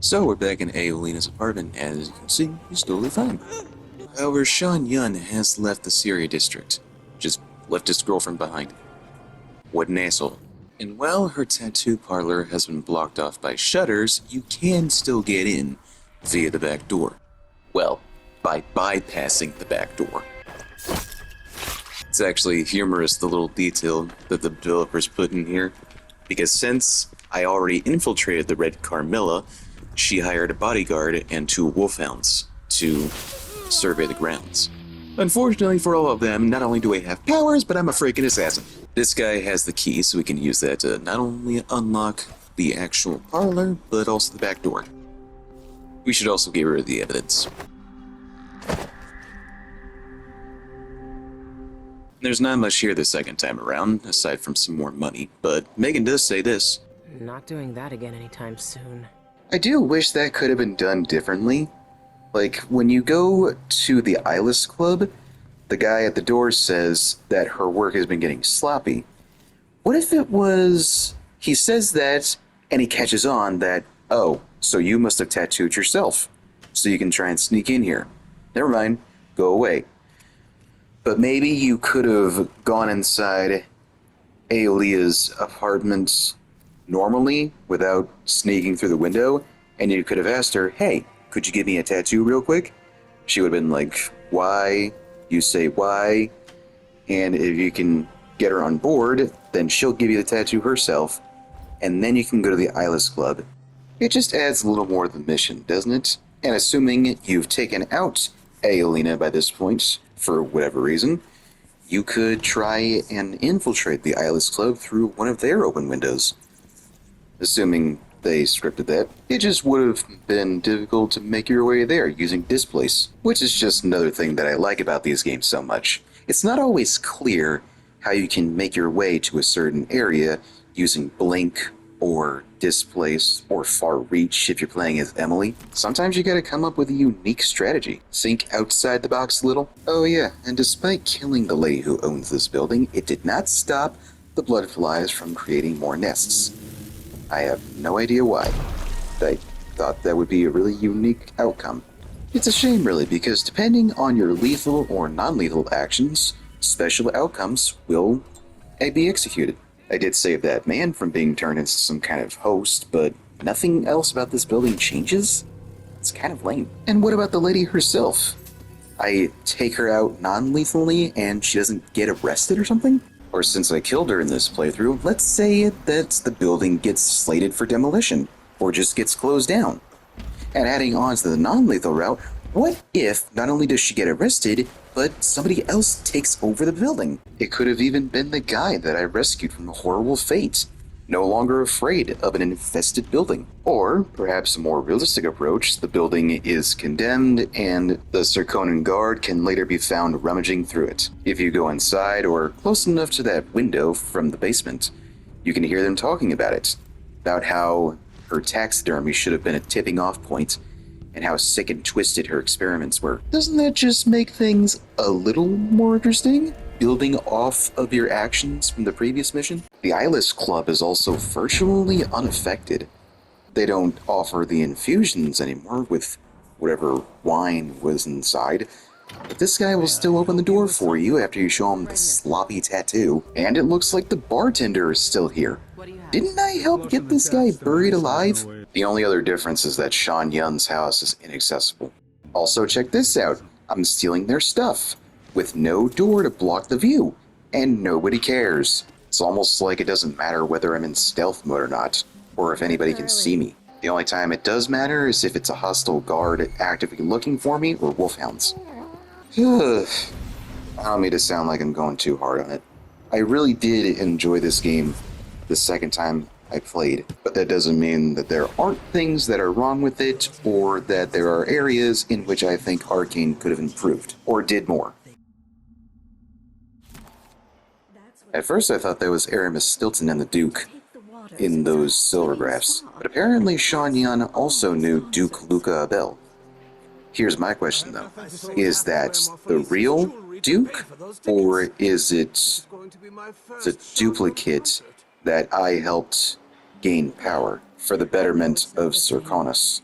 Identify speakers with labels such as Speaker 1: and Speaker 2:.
Speaker 1: So we're back in Aelina's apartment, and as you can see, he's totally fine. However, Sean Yun has left the Syria district. Just left his girlfriend behind. What an asshole. And while her tattoo parlor has been blocked off by shutters, you can still get in via the back door. Well, by bypassing the back door. It's actually humorous, the little detail that the developers put in here, because since I already infiltrated the Red Carmilla, she hired a bodyguard and 2 wolfhounds to survey the grounds. Unfortunately for all of them, not only do I have powers, but I'm a freaking assassin. This guy has the key, so we can use that to not only unlock the actual parlor, but also the back door. We should also get rid of the evidence. There's not much here the second time around, aside from some more money, but Megan does say this.
Speaker 2: Not doing that again anytime soon.
Speaker 1: I do wish that could have been done differently. Like, when you go to the Eyeless Club, the guy at the door says that her work has been getting sloppy. What if it was... He says that, and he catches on that, oh, so you must have tattooed yourself, so you can try and sneak in here. Never mind, go away. But maybe you could have gone inside Aelia's apartment normally without sneaking through the window, and you could have asked her, hey, could you give me a tattoo real quick? She would have been like, why? You say why, and if you can get her on board, then she'll give you the tattoo herself, and then you can go to the Eyeless Club. It just adds a little more to the mission, doesn't it? And assuming you've taken out Aelina by this point, for whatever reason, you could try and infiltrate the Eyeless Club through one of their open windows. Assuming they scripted that, it just would have been difficult to make your way there using Displace, which is just another thing that I like about these games so much. It's not always clear how you can make your way to a certain area using Blink or Displace or Far Reach if you're playing as Emily. Sometimes you gotta come up with a unique strategy. Think outside the box a little. Oh yeah, and despite killing the lady who owns this building, it did not stop the blood flies from creating more nests. I have no idea why. I thought that would be a really unique outcome. It's a shame really, because depending on your lethal or non-lethal actions, special outcomes will be executed. I did save that man from being turned into some kind of host, but nothing else about this building changes? It's kind of lame. And what about the lady herself? I take her out non-lethally and she doesn't get arrested or something? Or since I killed her in this playthrough, let's say that the building gets slated for demolition, or just gets closed down. And adding on to the non-lethal route, what if not only does she get arrested, but somebody else takes over the building? It could have even been the guy that I rescued from a horrible fate, no longer afraid of an infested building. Or, perhaps a more realistic approach, the building is condemned and the Serkonan guard can later be found rummaging through it. If you go inside or close enough to that window from the basement, you can hear them talking about it, about how her taxidermy should have been a tipping off point, and how sick and twisted her experiments were. Doesn't that just make things a little more interesting? Building off of your actions from the previous mission? The Eyeless Club is also virtually unaffected. They don't offer the infusions anymore with whatever wine was inside, but this guy will still open the door for you after you show him the sloppy tattoo, and it looks like the bartender is still here. Didn't I help get this guy buried alive? The only other difference is that Sean Yun's house is inaccessible. Also, check this out. I'm stealing their stuff, with no door to block the view, and nobody cares. It's almost like it doesn't matter whether I'm in stealth mode or not, or if anybody can see me. The only time it does matter is if it's a hostile guard actively looking for me or wolfhounds. I don't mean to sound like I'm going too hard on it. I really did enjoy this game the second time I played, but that doesn't mean that there aren't things that are wrong with it, or that there are areas in which I think Arcane could have improved, or did more. At first I thought that was Aramis Stilton and the Duke in those silvergraphs, but apparently Sean Yun also knew Duke Luca Abel. Here's my question though, is that the real Duke, or is it the duplicate that I helped gain power for the betterment of Serkonos?